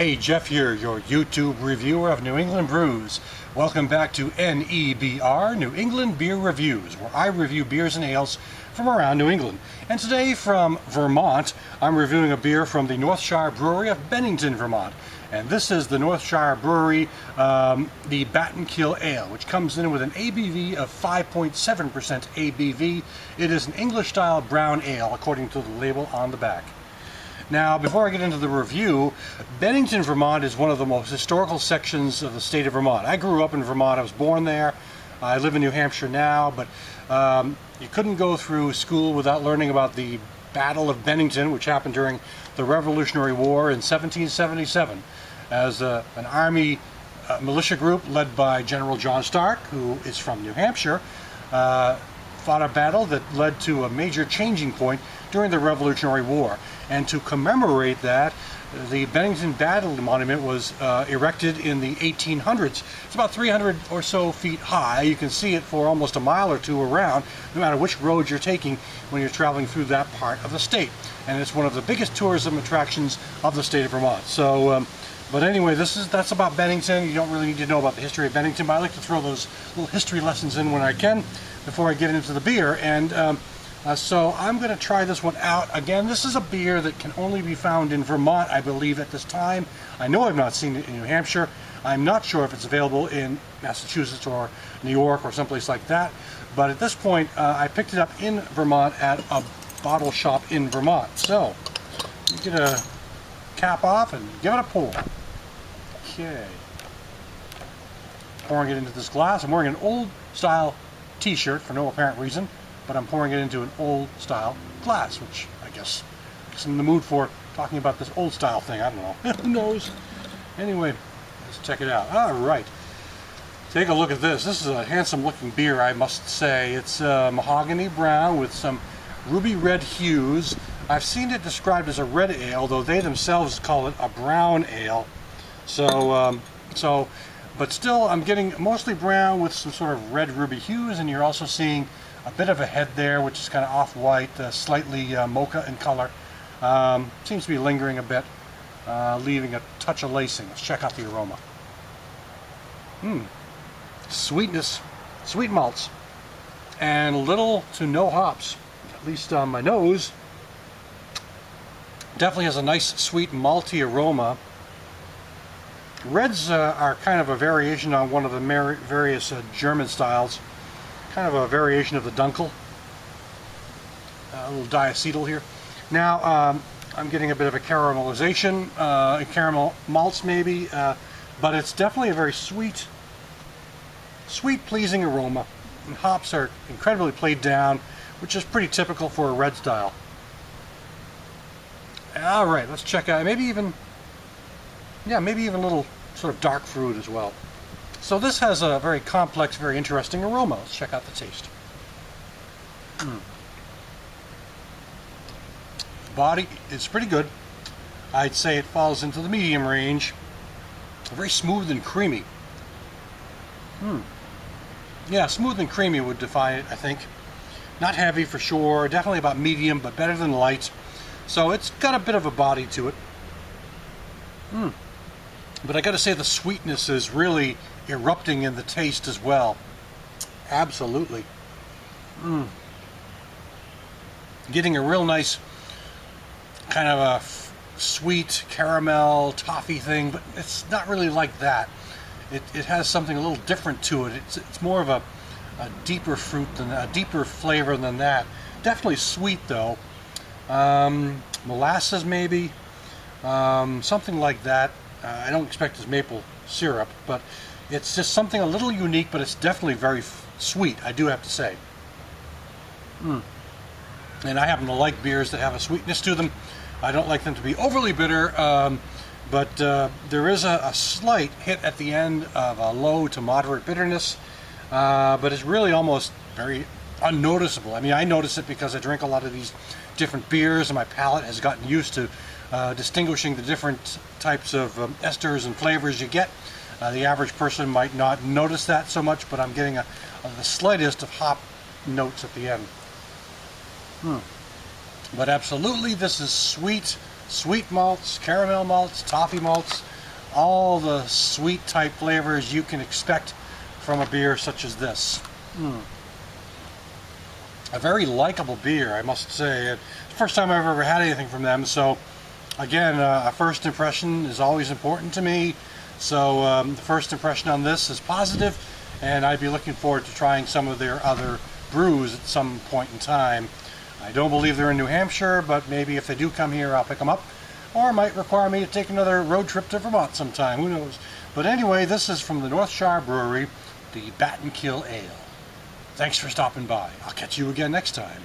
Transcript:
Hey, Jeff here, your YouTube reviewer of New England brews. Welcome back to NEBR, New England Beer Reviews, where I review beers and ales from around New England. And today from Vermont, I'm reviewing a beer from the Northshire Brewery of Bennington, Vermont. And this is the Northshire Brewery, the Battenkill Ale, which comes in with an ABV of 5.7% ABV. It is an English-style brown ale, according to the label on the back. Now, before I get into the review, Bennington, Vermont is one of the most historical sections of the state of Vermont. I grew up in Vermont. I was born there. I live in New Hampshire now, but you couldn't go through school without learning about the Battle of Bennington, which happened during the Revolutionary War in 1777, as an army militia group led by General John Stark, who is from New Hampshire, fought a battle that led to a major changing point during the Revolutionary War. And to commemorate that, the Bennington Battle Monument was erected in the 1800s. It's about 300 or so feet high. You can see it for almost a mile or two around, no matter which road you're taking when you're traveling through that part of the state. And it's one of the biggest tourism attractions of the state of Vermont. So, but anyway, that's about Bennington. You don't really need to know about the history of Bennington, but I like to throw those little history lessons in when I can before I get into the beer. And so I'm going to try this one out. Again, this is a beer that can only be found in Vermont, I believe, at this time. I know I've not seen it in New Hampshire. I'm not sure if it's available in Massachusetts or New York or someplace like that. But at this point, I picked it up in Vermont at a bottle shop in Vermont. So, get a cap off and give it a pour. Okay. Pouring it into this glass. I'm wearing an old-style t-shirt for no apparent reason, but I'm pouring it into an old-style glass, which I guess I'm in the mood for talking about this old-style thing. I don't know. Who knows? Anyway, let's check it out. All right. Take a look at this. This is a handsome-looking beer, I must say. It's mahogany brown with some ruby red hues. I've seen it described as a red ale, though they themselves call it a brown ale. So, but still, I'm getting mostly brown with some sort of red ruby hues, and you're also seeing a bit of a head there, which is kind of off-white, slightly mocha in color. Seems to be lingering a bit, leaving a touch of lacing. Let's check out the aroma. Sweetness, sweet malts, and little to no hops, at least on my nose. Definitely has a nice, sweet, malty aroma. Reds are kind of a variation on one of the various German styles. Kind of a variation of the Dunkel. A little diacetyl here. Now, I'm getting a bit of a caramelization, caramel malts maybe, but it's definitely a very sweet, pleasing aroma. And hops are incredibly played down, which is pretty typical for a red style. All right, let's check out, maybe even a little sort of dark fruit as well. So this has a very complex, very interesting aroma. Let's check out the taste. The body is pretty good. I'd say it falls into the medium range. Very smooth and creamy. Yeah, smooth and creamy would define it, I think. Not heavy for sure. Definitely about medium, but better than light. So it's got a bit of a body to it. But I got to say the sweetness is really erupting in the taste as well. Absolutely. Getting a real nice kind of a sweet caramel toffee thing, but it's not really like that. It has something a little different to it. It's more of a deeper fruit than a deeper flavor than that. Definitely sweet though. Molasses maybe, something like that. I don't expect it's maple syrup, but it's just something a little unique, but it's definitely very sweet, I do have to say. And I happen to like beers that have a sweetness to them. I don't like them to be overly bitter, but there is a slight hit at the end of a low to moderate bitterness, but it's really almost very unnoticeable. I mean, I notice it because I drink a lot of these different beers, and my palate has gotten used to distinguishing the different types of esters and flavors you get. The average person might not notice that so much, but I'm getting the slightest of hop notes at the end. But absolutely, this is sweet malts, caramel malts, toffee malts. all the sweet type flavors you can expect from a beer such as this. A very likable beer, I must say. It's the first time I've ever had anything from them, so again, a first impression is always important to me. So the first impression on this is positive, and I'd be looking forward to trying some of their other brews at some point in time. I don't believe they're in New Hampshire, but maybe if they do come here, I'll pick them up. Or it might require me to take another road trip to Vermont sometime, who knows. But anyway, this is from the Northshire Brewery, the Battenkill Ale. Thanks for stopping by. I'll catch you again next time.